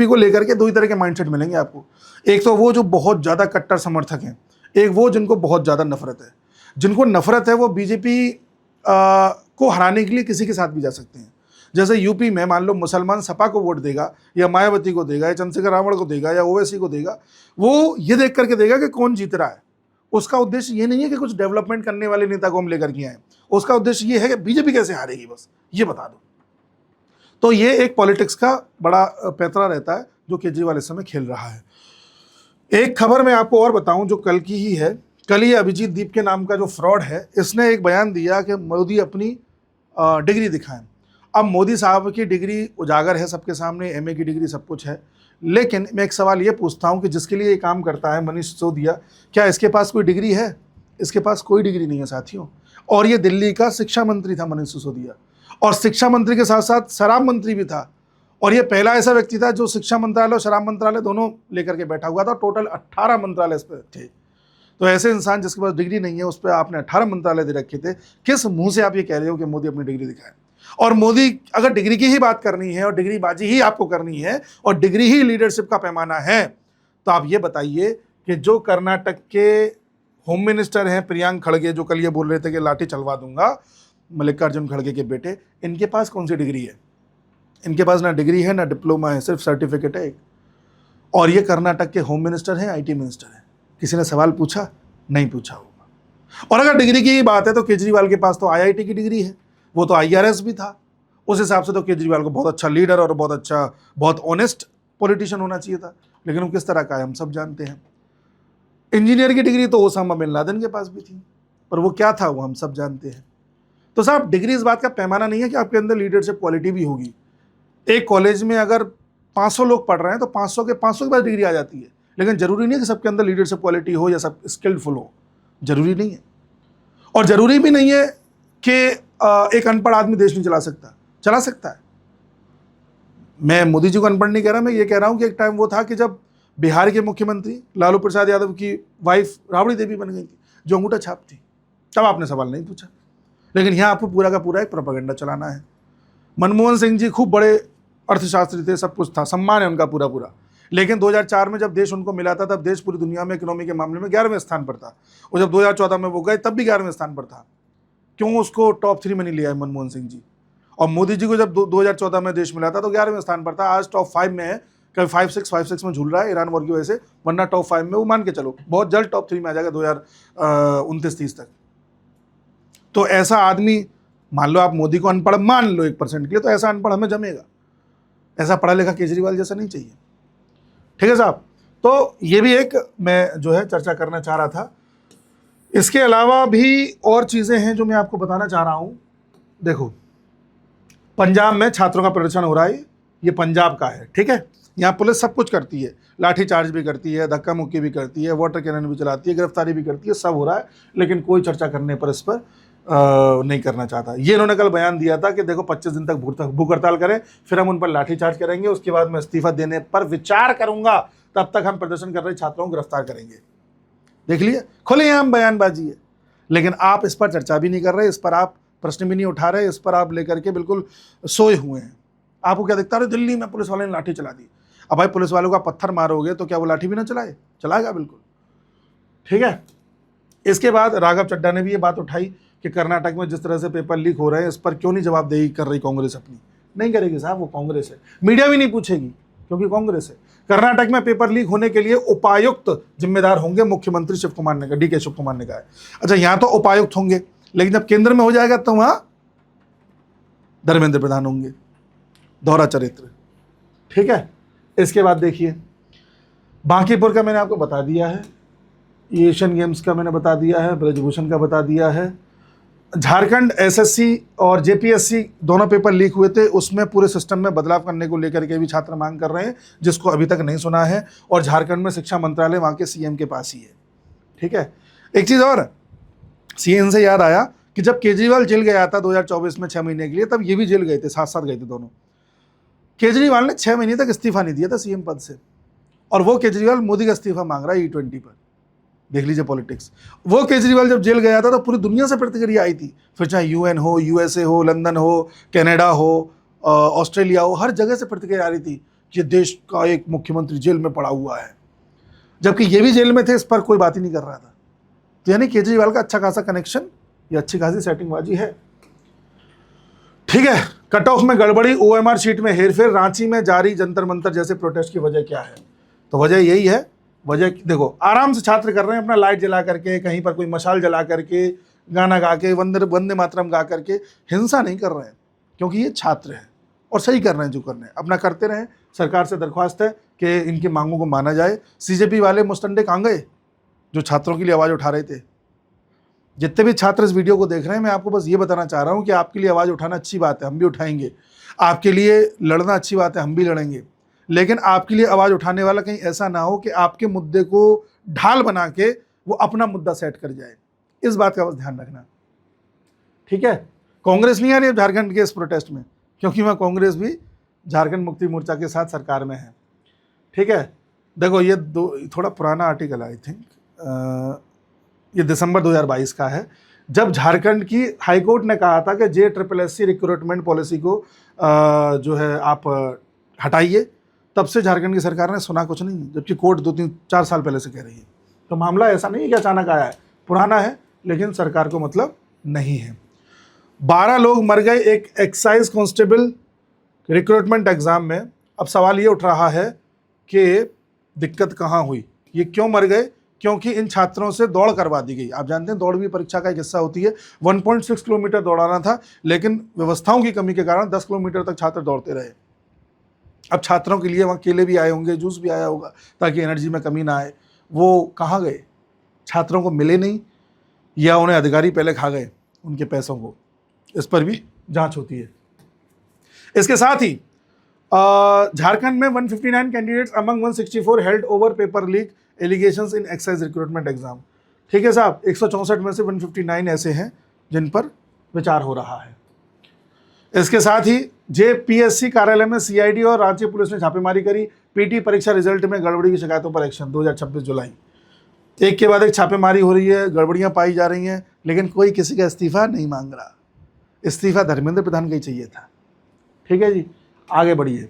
को लेकर के दो ही तरह के माइंडसेट मिलेंगे आपको। एक तो वो जो बहुत ज़्यादा कट्टर समर्थक हैं, एक वो जिनको बहुत ज़्यादा नफरत है। जिनको नफरत है वो बीजेपी को हराने के लिए किसी के साथ भी जा सकते हैं। जैसे यूपी में मान लो मुसलमान सपा को वोट देगा, या मायावती को देगा, या चंद्रशेखर रावण को देगा, या ओवैसी को देगा, वो ये देख करके देगा कि कौन जीत रहा है। उसका उद्देश्य ये नहीं है कि कुछ डेवलपमेंट करने वाले नेता को हम लेकर के आए, उसका उद्देश्य ये है कि बीजेपी कैसे हारेगी, बस ये बता दो। तो ये एक पॉलिटिक्स का बड़ा पैतरा रहता है जो केजरीवाल इस समय खेल रहा है। एक खबर मैं आपको और बताऊं जो कल की ही है। कल ही अभिजीत दीप के नाम का जो फ्रॉड है, इसने एक बयान दिया कि मोदी अपनी डिग्री दिखाएं। अब मोदी साहब की डिग्री उजागर है सबके सामने, MA की डिग्री सब कुछ है। लेकिन मैं एक सवाल ये पूछता हूं कि जिसके लिए ये काम करता है मनीष सिसोदिया, क्या इसके पास कोई डिग्री है? इसके पास कोई डिग्री नहीं है साथियों। और ये दिल्ली का शिक्षा मंत्री था मनीष सिसोदिया, और शिक्षा मंत्री के साथ साथ शराब मंत्री भी था। और ये पहला ऐसा व्यक्ति था जो शिक्षा मंत्रालय और शराब मंत्रालय दोनों लेकर के बैठा हुआ था। टोटल 18 मंत्रालय इस पर थे। तो ऐसे इंसान जिसके पास डिग्री नहीं है, उस पर आपने 18 मंत्रालय दे रखे थे। किस मुंह से आप ये कह रहे हो कि मोदी अपनी डिग्री दिखाए? और मोदी अगर डिग्री की ही बात करनी है, और डिग्री बाजी ही आपको करनी है, और डिग्री ही लीडरशिप का पैमाना है, तो आप ये बताइए कि जो कर्नाटक के होम मिनिस्टर हैं प्रियांक खड़गे, जो कल ये बोल रहे थे कि लाठी चलवा दूंगा, मल्लिकार्जुन खड़गे के बेटे, इनके पास कौन सी डिग्री है? इनके पास ना डिग्री है, ना डिप्लोमा है, सिर्फ सर्टिफिकेट है एक। और ये कर्नाटक के होम मिनिस्टर हैं, IT मिनिस्टर हैं। किसी ने सवाल पूछा? नहीं पूछा होगा। और अगर डिग्री की बात है तो केजरीवाल के पास तो IIT की डिग्री है, वो तो IRS भी था। उस हिसाब से तो केजरीवाल को बहुत अच्छा लीडर और बहुत ऑनेस्ट पॉलिटिशियन होना चाहिए था। लेकिन वो किस तरह का है हम सब जानते हैं। इंजीनियर की डिग्री तो ओसामा बिन लादेन के पास भी थी, पर वो क्या था वो हम सब जानते हैं। तो साहब, डिग्री इस बात का पैमाना नहीं है कि आपके अंदर लीडरशिप क्वालिटी भी होगी। एक कॉलेज में अगर 500 लोग पढ़ रहे हैं तो 500 के पास डिग्री आ जाती है। लेकिन जरूरी नहीं है कि सबके अंदर लीडरशिप क्वालिटी हो या सब स्किल्डफुल हो, जरूरी नहीं है। और जरूरी भी नहीं है कि एक अनपढ़ आदमी देश नहीं चला सकता है। मैं मोदी जी को अनपढ़ नहीं कह रहा, मैं ये कह रहा हूं कि एक टाइम वो था कि जब बिहार के मुख्यमंत्री लालू प्रसाद यादव की वाइफ राबड़ी देवी बन गई थी, जो अंगूठा छाप थी, तब आपने सवाल नहीं पूछा। लेकिन यहाँ आपको पूरा का पूरा एक प्रोपेगेंडा चलाना है। मनमोहन सिंह जी खूब बड़े अर्थशास्त्री थे, सब कुछ था, सम्मान है उनका पूरा। लेकिन 2004 में जब देश उनको मिला था, तब देश पूरी दुनिया में इकोनॉमी के मामले में 11वें स्थान पर था। और जब 2014 में वो गए तब भी 11वें स्थान पर था। क्यों उसको टॉप 3 में नहीं लिया है मनमोहन सिंह जी? और मोदी जी को जब 2014 में देश मिला था तो 11वें स्थान पर था। आज टॉप 5 में है, कभी 5-6 में झूल रहा है ईरान वॉर की वजह से, वरना टॉप 5 में वो मान के चलो बहुत जल्द टॉप 3 में आ जाएगा 2029-30 तक। तो ऐसा आदमी, मान लो आप मोदी को अनपढ़ मान लो 1% के लिए, तो ऐसा अनपढ़ हमें जमेगा। ऐसा पढ़ा लिखा केजरीवाल जैसा नहीं चाहिए। ठीक है साहब, तो ये भी एक मैं जो है चर्चा करना चाह रहा था। इसके अलावा भी और चीज़ें हैं जो मैं आपको बताना चाह रहा हूँ। देखो, पंजाब में छात्रों का प्रदर्शन हो रहा है, ये पंजाब का है, ठीक है। यहाँ पुलिस सब कुछ करती है, लाठी चार्ज भी करती है, धक्का मुक्की भी करती है, वाटर कैनन भी चलाती है, गिरफ्तारी भी करती है, सब हो रहा है। लेकिन कोई चर्चा करने पर इस पर नहीं करना चाहता। ये इन्होंने कल बयान दिया था कि देखो 25 दिन तक भूख हड़ताल करें, फिर हम उन पर लाठी चार्ज करेंगे, उसके बाद मैं इस्तीफा देने पर विचार करूंगा, तब तक हम प्रदर्शन कर रहे छात्रों को गिरफ्तार करेंगे। देख लिए, खुलेआम बयानबाजी है। लेकिन आप इस पर चर्चा भी नहीं कर रहे, इस पर आप प्रश्न भी नहीं उठा रहे, इस पर आप लेकर के बिल्कुल सोए हुए हैं। आपको क्या दिखता है? दिल्ली में पुलिस वाले ने लाठी चला दी। अब भाई पुलिस वालों का पत्थर मारोगे तो क्या वो लाठी भी ना चलाएगा? बिल्कुल, ठीक है। इसके बाद राघव चड्ढा ने भी ये बात उठाई कि कर्नाटक में जिस तरह से पेपर लीक हो रहे हैं इस पर क्यों नहीं जवाबदेही कर रही कांग्रेस अपनी। नहीं करेगी साहब, वो कांग्रेस है, मीडिया भी नहीं पूछेगी क्योंकि कांग्रेस है। कर्नाटक में पेपर लीक होने के लिए उपायुक्त जिम्मेदार होंगे, मुख्यमंत्री शिव कुमार ने कहा, डीके शिव कुमार ने कहा है। अच्छा, यहां तो उपायुक्त होंगे, लेकिन जब केंद्र में हो जाएगा तो वहां धर्मेंद्र प्रधान होंगे, दोहरा चरित्र। ठीक है, इसके बाद देखिए बांकीपुर का मैंने आपको बता दिया है, एशियन गेम्स का मैंने बता दिया है, ब्रजभूषण का बता दिया है। झारखंड एसएससी और जेपीएससी दोनों पेपर लीक हुए थे, उसमें पूरे सिस्टम में बदलाव करने को लेकर के भी छात्र मांग कर रहे हैं, जिसको अभी तक नहीं सुना है। और झारखंड में शिक्षा मंत्रालय वहाँ के सीएम के पास ही है। ठीक है, एक चीज़ और, सीएम से याद आया कि जब केजरीवाल जेल गया था 2024 में 6 महीने के लिए, तब ये भी जेल गए थे, साथ साथ गए थे दोनों। केजरीवाल ने 6 महीने तक इस्तीफा नहीं दिया था सीएम पद से, और वो केजरीवाल मोदी का इस्तीफा मांग रहा है E20 पर। देख लीजिए पॉलिटिक्स। वो केजरीवाल जब जेल गया था तो पूरी दुनिया से प्रतिक्रिया आई थी, फिर चाहे यूएन हो, यूएसए हो, लंदन हो, कनाडा हो, ऑस्ट्रेलिया हो, हर जगह से प्रतिक्रिया आ रही थी कि देश का एक मुख्यमंत्री जेल में पड़ा हुआ है, जबकि ये भी जेल में थे, इस पर कोई बात ही नहीं कर रहा था। तो यानी केजरीवाल का अच्छा खासा कनेक्शन या अच्छी खासी सेटिंगबाजी है। ठीक है, कट ऑफ में गड़बड़ी, OMR शीट में हेरफेर, रांची में जारी जंतर मंतर जैसे प्रोटेस्ट की वजह क्या है? तो वजह यही है, वजह देखो, आराम से छात्र कर रहे हैं, अपना लाइट जला करके, कहीं पर कोई मशाल जला करके, गाना गा के, वंदे मातरम गा करके, हिंसा नहीं कर रहे हैं, क्योंकि ये छात्र हैं और सही कर रहे हैं जो कर रहे हैं, अपना करते रहें। सरकार से दरख्वास्त है कि इनकी मांगों को माना जाए। CJP वाले मुस्तंडे कहाँ गए जो छात्रों के लिए आवाज़ उठा रहे थे? जितने भी छात्र इस वीडियो को देख रहे हैं, मैं आपको बस ये बताना चाह रहा हूँ कि आपके लिए आवाज़ उठाना अच्छी बात है, हम भी उठाएंगे। आपके लिए लड़ना अच्छी बात है, हम भी लड़ेंगे। लेकिन आपके लिए आवाज़ उठाने वाला कहीं ऐसा ना हो कि आपके मुद्दे को ढाल बना के वो अपना मुद्दा सेट कर जाए। इस बात का बस ध्यान रखना। ठीक है, कांग्रेस नहीं आ रही है झारखंड के इस प्रोटेस्ट में, क्योंकि वह कांग्रेस भी झारखंड मुक्ति मोर्चा के साथ सरकार में है। ठीक है, देखो ये थोड़ा पुराना आर्टिकल है, आई थिंक ये दिसंबर 2022 का है, जब झारखंड की हाईकोर्ट ने कहा था कि JSSC रिक्रूटमेंट पॉलिसी को जो है आप हटाइए। तब से झारखंड की सरकार ने सुना कुछ नहीं, जबकि कोर्ट 2-3-4 साल पहले से कह रही है। तो मामला ऐसा नहीं है कि अचानक आया है, पुराना है, लेकिन सरकार को मतलब नहीं है। 12 लोग मर गए एक एक्साइज कांस्टेबल रिक्रूटमेंट एग्जाम में। अब सवाल ये उठ रहा है कि दिक्कत कहाँ हुई, ये क्यों मर गए? क्योंकि इन छात्रों से दौड़ करवा दी गई। आप जानते हैं दौड़ भी परीक्षा का एक हिस्सा होती है। 1.6 किलोमीटर दौड़ाना था, लेकिन व्यवस्थाओं की कमी के कारण 10 किलोमीटर तक छात्र दौड़ते रहे। अब छात्रों के लिए वहाँ केले भी आए होंगे, जूस भी आया होगा, ताकि एनर्जी में कमी ना आए। वो कहाँ गए? छात्रों को मिले नहीं, या उन्हें अधिकारी पहले खा गए उनके पैसों को? इस पर भी जांच होती है। इसके साथ ही झारखंड में 159 candidates among 164 held over paper leak allegations in excise recruitment exam. ठीक है साहब, 164 में से 159 ऐसे हैं जिन पर विचार हो रहा है। इसके साथ ही JPSC कार्यालय में CID और रांची पुलिस ने छापेमारी करी। PT परीक्षा रिजल्ट में गड़बड़ी की शिकायतों पर एक्शन, 2026 जुलाई। एक के बाद एक छापेमारी हो रही है, गड़बड़ियां पाई जा रही हैं, लेकिन कोई किसी का इस्तीफा नहीं मांग रहा। इस्तीफा धर्मेंद्र प्रधान का ही चाहिए था। ठीक है जी, आगे बढ़िए।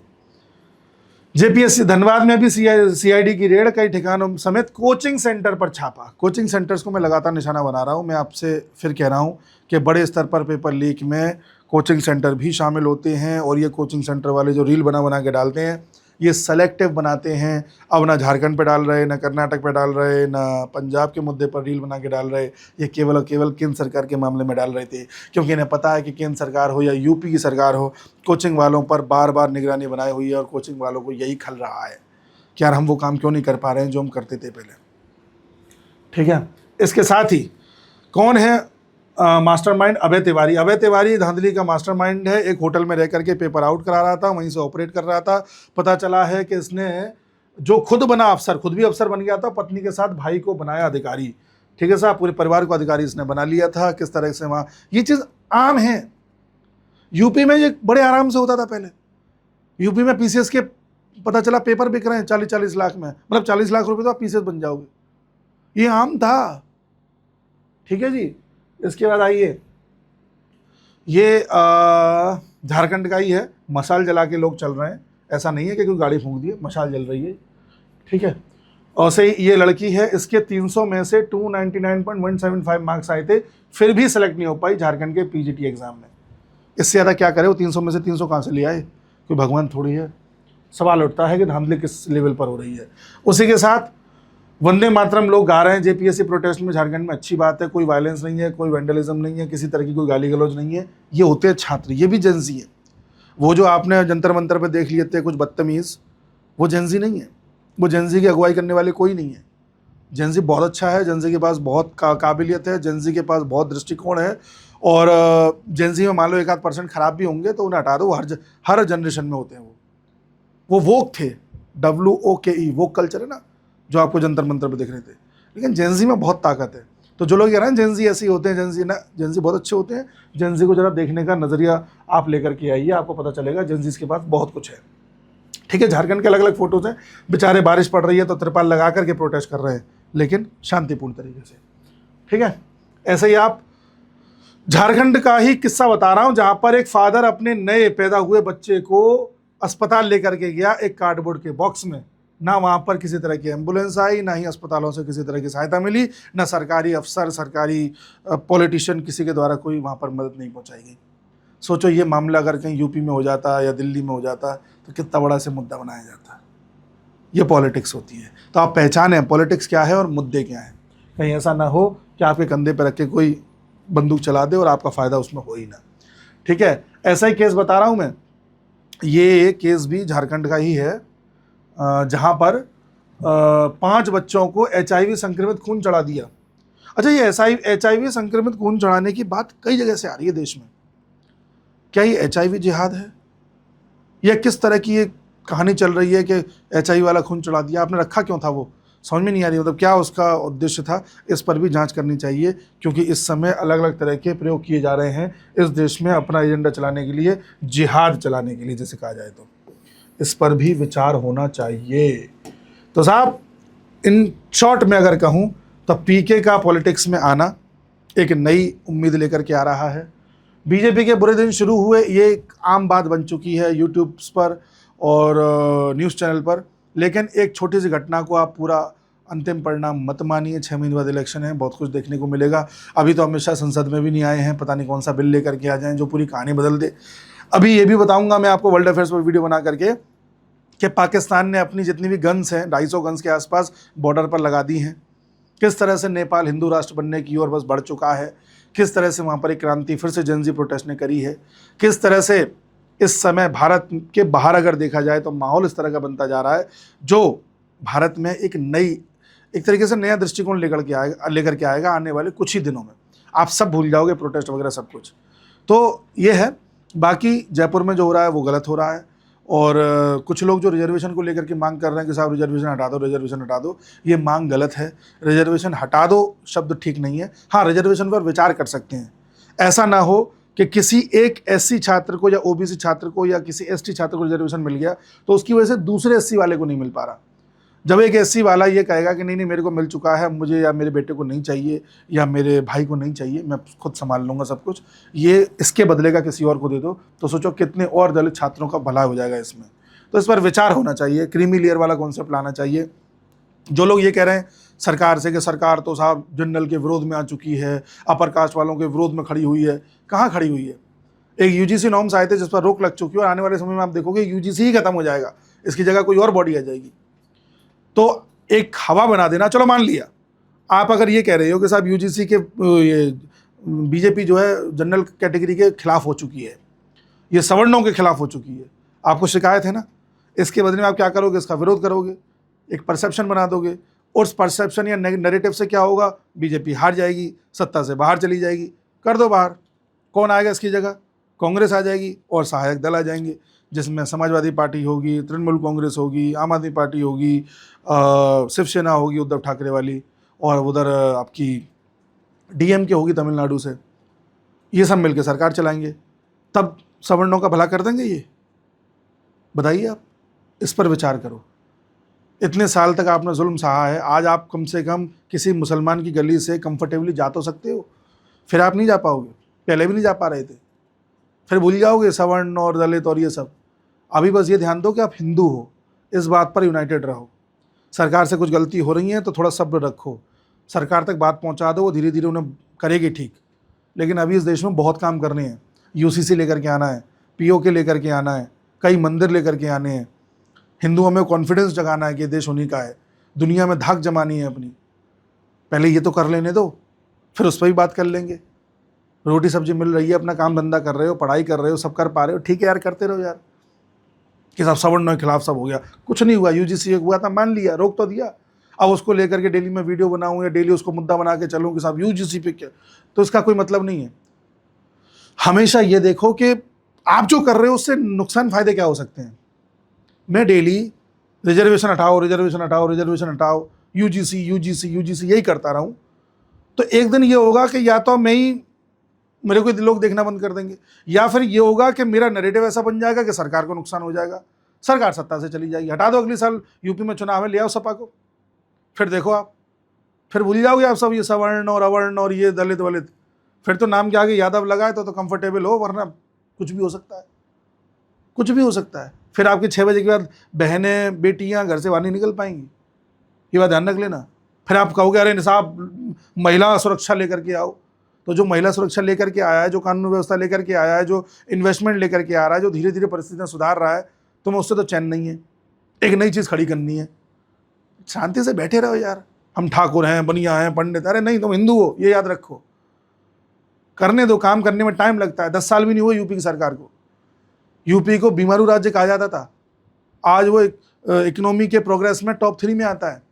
JPSC धनबाद में भी CID की रेड, कई ठिकानों समेत कोचिंग सेंटर पर छापा। कोचिंग सेंटर्स को मैं लगातार निशाना बना रहा हूं। मैं आपसे फिर कह रहा हूं कि बड़े स्तर पर पेपर लीक में कोचिंग सेंटर भी शामिल होते हैं, और ये कोचिंग सेंटर वाले जो रील बना के डालते हैं, ये सेलेक्टिव बनाते हैं। अब ना झारखंड पे डाल रहे, ना कर्नाटक पे डाल रहे, ना पंजाब के मुद्दे पर रील बना के डाल रहे। ये केवल और केवल केंद्र सरकार के मामले में डाल रहे थे, क्योंकि इन्हें पता है कि केंद्र सरकार हो या यूपी की सरकार हो, कोचिंग वालों पर बार बार निगरानी बनाई हुई है, और कोचिंग वालों को यही खल रहा है कि यार हम वो काम क्यों नहीं कर पा रहे हैं जो हम करते थे पहले। ठीक है, इसके साथ ही कौन है मास्टरमाइंड? अभय तिवारी। अभय तिवारी धांधली का मास्टरमाइंड है। एक होटल में रह करके पेपर आउट करा रहा था, वहीं से ऑपरेट कर रहा था। पता चला है कि इसने जो खुद बना अफसर, खुद भी अफसर बन गया था, पत्नी के साथ भाई को बनाया अधिकारी। ठीक है साहब, पूरे परिवार को अधिकारी इसने बना लिया था। किस तरह से वहाँ ये चीज़ आम है। यूपी में ये बड़े आराम से होता था पहले। यूपी में PCS के पता चला पेपर बिक रहे हैं 40-40 लाख में, मतलब 40 लाख रुपए तो आप PCS बन जाओगे, ये आम था। ठीक है जी, इसके बाद आइए, ये झारखंड का ही है। मशाल जला के लोग चल रहे हैं, ऐसा नहीं है कि कोई गाड़ी फूंक दी है, मशाल जल रही है। ठीक है, और से ये लड़की है, इसके 300 में से 299.175 मार्क्स आए थे, फिर भी सेलेक्ट नहीं हो पाई झारखंड के पीजीटी एग्जाम में। इससे ज़्यादा क्या करे वो, 300 में से 300 कहाँ से ले आए, कोई भगवान थोड़ी है। सवाल उठता है कि धांधली किस लेवल पर हो रही है। उसी के साथ वंदे मातरम लोग गा रहे हैं जेपीएससी प्रोटेस्ट में झारखंड में, अच्छी बात है, कोई वायलेंस नहीं है, कोई वेंडलिज्म नहीं है, किसी तरह की कोई गाली गलौज नहीं है। ये होते हैं छात्र, ये भी जेंजी है। वो जो आपने जंतर मंतर पे देख लिए थे कुछ बदतमीज़, वो जेंजी नहीं है, वो जेंजी की अगुवाई करने वाले कोई नहीं है। जेंजी बहुत अच्छा है, जेंजी के पास बहुत काबिलियत है, जेंजी के पास बहुत दृष्टिकोण है। और जेंजी में मान लो 1-8% खराब भी होंगे तो उन्हें हटा दो, हर जनरेशन में होते हैं। वो वोक थे, WOKE, वोक कल्चर है ना, जो आपको जंतर मंतर पे देख रहे थे। लेकिन जेंजी में बहुत ताकत है। तो जो लोग कह रहे हैं जेंजी ऐसे ही होते हैं, जेंजी बहुत अच्छे होते हैं। जेंजी को जरा देखने का नज़रिया आप लेकर के आइए, आपको पता चलेगा जेंजीज के पास बहुत कुछ है। ठीक है, झारखंड के अलग अलग फोटोज हैं, बेचारे बारिश पड़ रही है तो त्रिपाल लगा करके प्रोटेस्ट कर रहे हैं, लेकिन शांतिपूर्ण तरीके से। ठीक है, ऐसे ही आप झारखंड का ही किस्सा बता रहा हूं, जहां पर एक फादर अपने नए पैदा हुए बच्चे को अस्पताल लेकर के गया एक कार्डबोर्ड के बॉक्स में। ना वहां पर किसी तरह की एम्बुलेंस आई, ना ही अस्पतालों से किसी तरह की सहायता मिली, ना सरकारी अफसर, सरकारी पॉलिटिशियन, किसी के द्वारा कोई वहां पर मदद नहीं पहुंचाई गई। सोचो ये मामला अगर कहीं यूपी में हो जाता या दिल्ली में हो जाता तो कितना बड़ा से मुद्दा बनाया जाता। ये पॉलिटिक्स होती है। तो आप पहचानें पॉलिटिक्स क्या है और मुद्दे क्या हैं। कहीं ऐसा ना हो कि आपके कंधे पर रख के कोई बंदूक चला दे और आपका फ़ायदा उसमें हो ही ना। ठीक है, ऐसा ही केस बता रहा हूँ मैं। ये केस भी झारखंड का ही है, जहाँ पर 5 बच्चों को HIV संक्रमित खून चढ़ा दिया। अच्छा, ये HIV संक्रमित खून चढ़ाने की बात कई जगह से आ रही है देश में। क्या ये HIV जिहाद है या किस तरह की ये कहानी चल रही है कि HIV वाला खून चढ़ा दिया? आपने रखा क्यों था वो समझ में नहीं आ रही। मतलब क्या उसका उद्देश्य था, इस पर भी जांच करनी चाहिए, क्योंकि इस समय अलग अलग तरह के प्रयोग किए जा रहे हैं इस देश में अपना एजेंडा चलाने के लिए, जिहाद चलाने के लिए जैसे कहा जाए। तो इस पर भी विचार होना चाहिए। तो साहब, इन शॉर्ट में अगर कहूँ तो पीके का पॉलिटिक्स में आना एक नई उम्मीद लेकर के आ रहा है। बीजेपी के बुरे दिन शुरू हुए, ये एक आम बात बन चुकी है यूट्यूब पर और न्यूज़ चैनल पर। लेकिन एक छोटी सी घटना को आप पूरा अंतिम परिणाम मत मानिए। 6 महीने बाद इलेक्शन है, बहुत कुछ देखने को मिलेगा। अभी तो अमित शाह संसद में भी नहीं आए हैं, पता नहीं कौन सा बिल लेकर के आ जाएं जो पूरी कहानी बदल दे। अभी ये भी बताऊंगा मैं आपको वर्ल्ड अफेयर्स पर वीडियो बना करके कि पाकिस्तान ने अपनी जितनी भी गन्स हैं, 250 गन्स के आसपास बॉर्डर पर लगा दी हैं। किस तरह से नेपाल हिंदू राष्ट्र बनने की ओर बस बढ़ चुका है, किस तरह से वहाँ पर एक क्रांति फिर से जेंजी प्रोटेस्ट ने करी है, किस तरह से इस समय भारत के बाहर अगर देखा जाए तो माहौल इस तरह का बनता जा रहा है जो भारत में एक तरीके से नया दृष्टिकोण लेकर के आएगा आने वाले कुछ ही दिनों में। आप सब भूल जाओगे प्रोटेस्ट वगैरह सब कुछ। तो ये है। बाकी जयपुर में जो हो रहा है वो गलत हो रहा है। और कुछ लोग जो रिजर्वेशन को लेकर के मांग कर रहे हैं कि साहब रिजर्वेशन हटा दो, रिजर्वेशन हटा दो, ये मांग गलत है। रिजर्वेशन हटा दो शब्द ठीक नहीं है। हाँ, रिजर्वेशन पर विचार कर सकते हैं। ऐसा ना हो कि किसी एक SC छात्र को या OBC छात्र को या किसी ST छात्र को रिजर्वेशन मिल गया तो उसकी वजह से दूसरे SC वाले को नहीं मिल पा रहा। जब एक SC वाला ये कहेगा कि नहीं मेरे को मिल चुका है, मुझे या मेरे बेटे को नहीं चाहिए या मेरे भाई को नहीं चाहिए, मैं खुद संभाल लूँगा सब कुछ, ये इसके बदले का किसी और को दे दो, तो सोचो कितने और दलित छात्रों का भला हो जाएगा इसमें। तो इस पर विचार होना चाहिए। क्रीमी लेयर वाला कॉन्सेप्ट लाना चाहिए। जो लोग ये कह रहे हैं सरकार से कि सरकार तो साहब जनरल के विरोध में आ चुकी है, अपर कास्ट वालों के विरोध में खड़ी हुई है, कहाँ खड़ी हुई है? एक UGC नॉर्म्स आए थे जिस पर रोक लग चुकी है और आने वाले समय में आप देखोगे UGC ही खत्म हो जाएगा, इसकी जगह कोई और बॉडी आ जाएगी। तो एक हवा बना देना, चलो मान लिया आप अगर ये कह रहे हो कि साहब UGC के ये बीजेपी जो है जनरल कैटेगरी के खिलाफ हो चुकी है, ये सवर्णों के खिलाफ हो चुकी है, आपको शिकायत है ना, इसके बदले में आप क्या करोगे? इसका विरोध करोगे, एक परसेप्शन बना दोगे। उस परसेप्शन या नैरेटिव से क्या होगा? बीजेपी हार जाएगी, सत्ता से बाहर चली जाएगी। कर दो बाहर, कौन आएगा इसकी जगह? कांग्रेस आ जाएगी और सहायक दल आ जाएंगे, जिसमें समाजवादी पार्टी होगी, तृणमूल कांग्रेस होगी, आम आदमी पार्टी होगी, शिवसेना होगी उद्धव ठाकरे वाली, और उधर आपकी DMK होगी तमिलनाडु से। ये सब मिलकर सरकार चलाएंगे, तब सवर्णों का भला कर देंगे ये? बताइए आप, इस पर विचार करो। इतने साल तक आपने जुल्म सहा है, आज आप कम से कम किसी मुसलमान की गली से कंफर्टेबली जा तो सकते हो। फिर आप नहीं जा पाओगे, पहले भी नहीं जा पा रहे थे, फिर भूल जाओगे सवर्ण और दलित और ये सब। अभी बस ये ध्यान दो कि आप हिंदू हो, इस बात पर यूनाइटेड रहो। सरकार से कुछ गलती हो रही है तो थोड़ा सब्र रखो, सरकार तक बात पहुंचा दो, वो धीरे धीरे उन्हें करेगी ठीक। लेकिन अभी इस देश में बहुत काम करने हैं, यूसीसी लेकर के आना है, पीओके लेकर के आना है, कई मंदिर लेकर के आने हैं, हिंदुओं में कॉन्फिडेंस जगाना है कि देश उन्हीं का है, दुनिया में धाक जमानी है अपनी। पहले ये तो कर लेने दो, फिर उस पर भी बात कर लेंगे। रोटी सब्जी मिल रही है, अपना काम धंधा कर रहे हो, पढ़ाई कर रहे हो, सब कर पा रहे हो, ठीक है यार, करते रहो यार। कि सब सवर्णों के खिलाफ सब हो गया, कुछ नहीं हुआ। यूजीसी हुआ था, मान लिया, रोक तो दिया। अब उसको लेकर के डेली में वीडियो बनाऊं या डेली उसको मुद्दा बना के चलूं कि साहब यूजीसी पे क्या, तो इसका कोई मतलब नहीं है। हमेशा ये देखो कि आप जो कर रहे हो उससे नुकसान फायदे क्या हो सकते हैं। मैं डेली रिजर्वेशन हटाओ, रिजर्वेशन हटाओ, रिजर्वेशन हटाओ, यूजीसी यूजीसी यूजीसी यही करता रहूं, तो एक दिन ये होगा कि या तो मैं ही, मेरे को लोग देखना बंद कर देंगे, या फिर ये होगा कि मेरा नैरेटिव ऐसा बन जाएगा कि सरकार को नुकसान हो जाएगा, सरकार सत्ता से चली जाएगी। हटा दो, अगले साल यूपी में चुनाव है, ले आओ सपा को, फिर देखो आप, फिर भूल जाओगे आप सब ये सवर्ण और अवर्ण और ये दलित वलित, फिर तो नाम के आगे यादव लगाए तो कंफर्टेबल हो, वरना कुछ भी हो सकता है, कुछ भी हो सकता है। फिर आपके 6 बजे के बाद बहनें बेटियां घर से बाहर नहीं निकल पाएंगी, ये बात ध्यान रख लेना। फिर आप कहोगे अरे साहब महिला सुरक्षा लेकर के आओ, तो जो महिला सुरक्षा लेकर के आया है, जो कानून व्यवस्था लेकर के आया है, जो इन्वेस्टमेंट लेकर के आ रहा है, जो धीरे धीरे परिस्थितियां सुधार रहा है, तुम्हें उससे तो चैन नहीं है। एक नई चीज़ खड़ी करनी है, शांति से बैठे रहो यार। हम ठाकुर हैं, बनिया हैं, पंडित, अरे नहीं, तुम हिंदू हो, ये याद रखो। करने दो, काम करने में टाइम लगता है। 10 साल भी नहीं हुए यूपी की सरकार को। यूपी को बीमारू राज्य कहा जाता था, आज वो इकोनॉमी के प्रोग्रेस में टॉप 3 में आता है।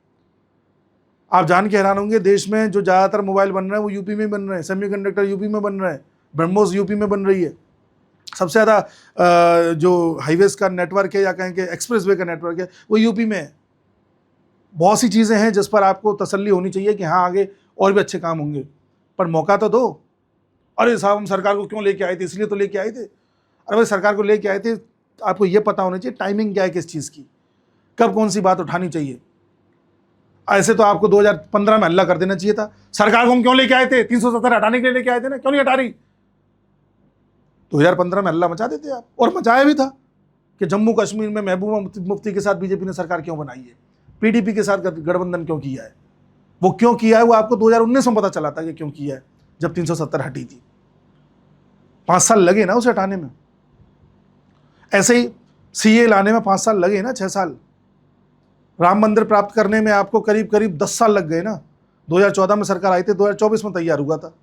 आप जान के हैरान होंगे, देश में जो ज़्यादातर मोबाइल बन रहे हैं वो यूपी में बन रहे हैं, सेमीकंडक्टर यूपी में बन रहे हैं, ब्रह्मोस यूपी में बन रही है। सबसे ज़्यादा जो हाईवेज का नेटवर्क है या कहें कि एक्सप्रेसवे का नेटवर्क है वो यूपी में है। बहुत सी चीज़ें हैं जिस पर आपको तसल्ली होनी चाहिए कि हाँ आगे और भी अच्छे काम होंगे, पर मौका तो दो। अरे साहब हम सरकार को क्यों लेके आए थे, इसलिए तो लेके आए थे। अरे भाई सरकार को लेके आए थे, आपको ये पता होना चाहिए टाइमिंग क्या है किस चीज़ की, कब कौन सी बात उठानी चाहिए। ऐसे तो आपको 2015 में हल्ला कर देना चाहिए था। सरकार को हम क्यों लेके आए थे, 370 हटाने के लिए लेके आए थे ना, क्यों नहीं हटा रही। 2015 में हल्ला मचा देते आप, और मचाया भी था कि जम्मू कश्मीर में महबूबा मुफ्ती के साथ बीजेपी ने सरकार क्यों बनाई है, पीडीपी के साथ गठबंधन क्यों किया है। वो क्यों किया है वो आपको 2019 में पता चला था कि क्यों किया है, जब 370 हटी थी। 5 साल लगे ना उसे हटाने में। ऐसे ही सीए लाने में 5 साल लगे ना, 6 साल। राम मंदिर प्राप्त करने में आपको करीब करीब 10 साल लग गए ना। 2014 में सरकार आई थी, 2024 में तैयार हुआ था।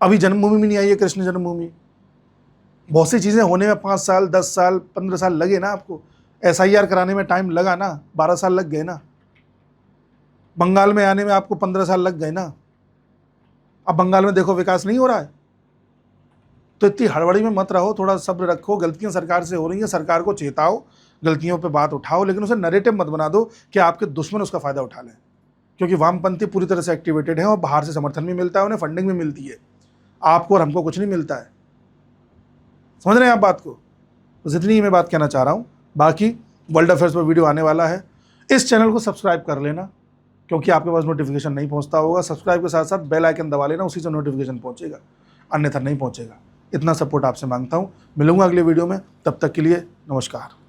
अभी जन्मभूमि भी नहीं आई है, कृष्ण जन्मभूमि। बहुत सी चीज़ें होने में 5 साल, 10 साल, 15 साल लगे ना आपको। SIR कराने में टाइम लगा ना, 12 साल लग गए ना। बंगाल में आने में आपको 15 साल लग गए ना। अब बंगाल में देखो विकास नहीं हो रहा है। तो इतनी हड़बड़ी में मत रहो, थोड़ा सब्र रखो। गलतियां सरकार से हो रही हैं, सरकार को चेताओ, गलतियों पे बात उठाओ, लेकिन उसे नैरेटिव मत बना दो कि आपके दुश्मन उसका फ़ायदा उठा लें। क्योंकि वामपंथी पूरी तरह से एक्टिवेटेड हैं और बाहर से समर्थन भी मिलता है, उन्हें फंडिंग भी मिलती है। आपको और हमको कुछ नहीं मिलता है। समझ रहे हैं आप बात को। बस इतनी ही मैं बात कहना चाह रहा हूँ। बाकी वर्ल्ड अफेयर्स पर वीडियो आने वाला है। इस चैनल को सब्सक्राइब कर लेना, क्योंकि आपके पास नोटिफिकेशन नहीं पहुँचता होगा। सब्सक्राइब के साथ साथ बेल आइकन दबा लेना, उसी से नोटिफिकेशन पहुँचेगा, अन्यथा नहीं पहुँचेगा। इतना सपोर्ट आपसे मांगता हूँ। मिलूंगा अगले वीडियो में, तब तक के लिए नमस्कार।